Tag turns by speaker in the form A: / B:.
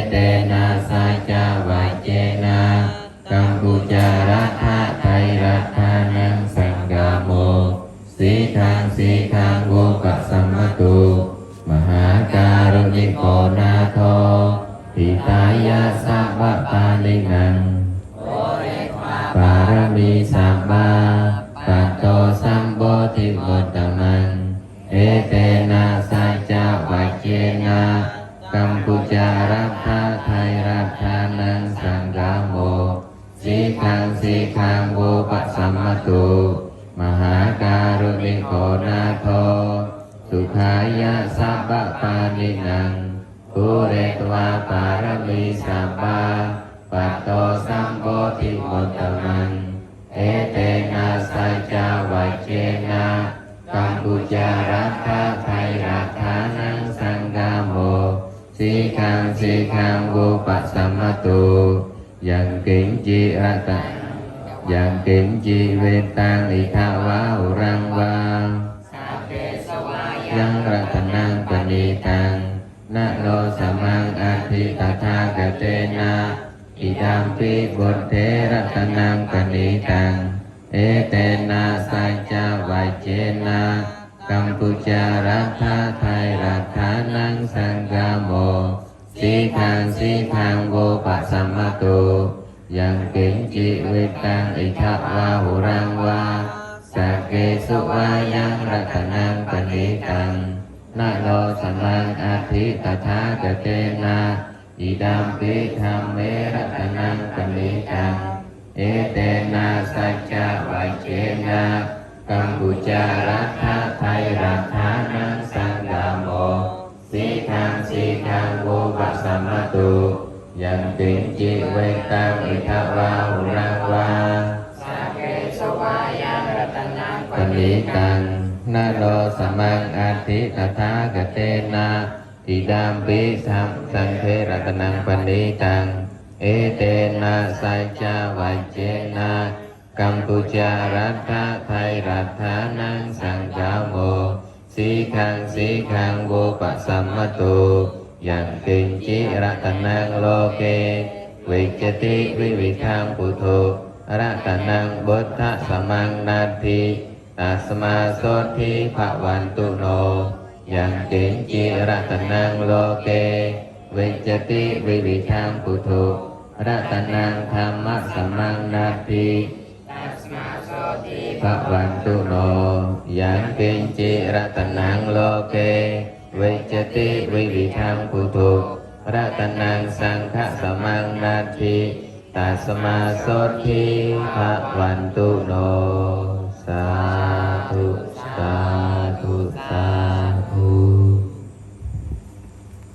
A: เตนะสัจจวัจเจนะกัมพูจารัฐะไทยรัฐานังสังฆโมสีคังโวปะสัมมตุมหาการุณิโกนาโททิตายะสัพพะปาลินังปารมีสัมมาปัตโตสัมโพธิวัตตมังเอเตนะสัจจวัจเจนะกัมพูจารัฐะไทยรัฐานังสังฆโมสีคังโวปะสัมมตุมหาการุณิโกนาโทสุขายะสัพพะปานินังภูเรตวาปารมีสัมมาปัตโตสัมโพธิวัตตมังเอเตนะสัจจวัจเจนะกัมพูจารัฐะไทยรัฐานังสังฆโมสีคังโวปะสัมมตุยังกิงจิรัตะยังกิงจิเวตังอิทาวาหุรังวายังรัตนังปณิตังนะโลสมังอธิตถาคเตนะอิดัมปิบุตเถรัตนังปณิตังเอเตนะสัจจวัจเจนะกัมพูจารัฐะไทยรัฐานังสังฆโมสีคังโวปะสัมมตุยังกิงจิวิตังอิทาวาหุรังวาสักเกสุวายังรัตนังปณิตังนะโลสมังอธิตถาคเตนะอิดัมปิธัมเมรัตนังปณิตังเอเตนะสัจจวัจเจนะกัมพูจารัฐะไทยรัฐานังสังฆโมสีคังโวปะสัมมตุยังกิงจิเวตังอิทาวาหุรังวาสักเกสวายังรัตนังปณิตังนะโลสมังอธิตถาคเตนะอิดัมปิสังฆรัตนังปณิตังเอเตนะสัจจวัจเจนะกัมพูจารัฐะไทยรัฐานังสังฆโมสีคังโวปะสัมมตุยังกิงจิรัตนังโลเกวิจติวิวิธังปุถุรัตนังบุทธสมังนาทิตัสมาโสทิภวันตุโนยังกิงจิรัตนังโลเกวิจติวิวิธังปุถุรัตนังธัมมะสมังนาทิภวันตุโนยังกิงจิรัตนังโลเกวิจติวิวิธังปุถุรัตนังสังฆสมังนาทิตัสมาโสทิภวันตุโนสา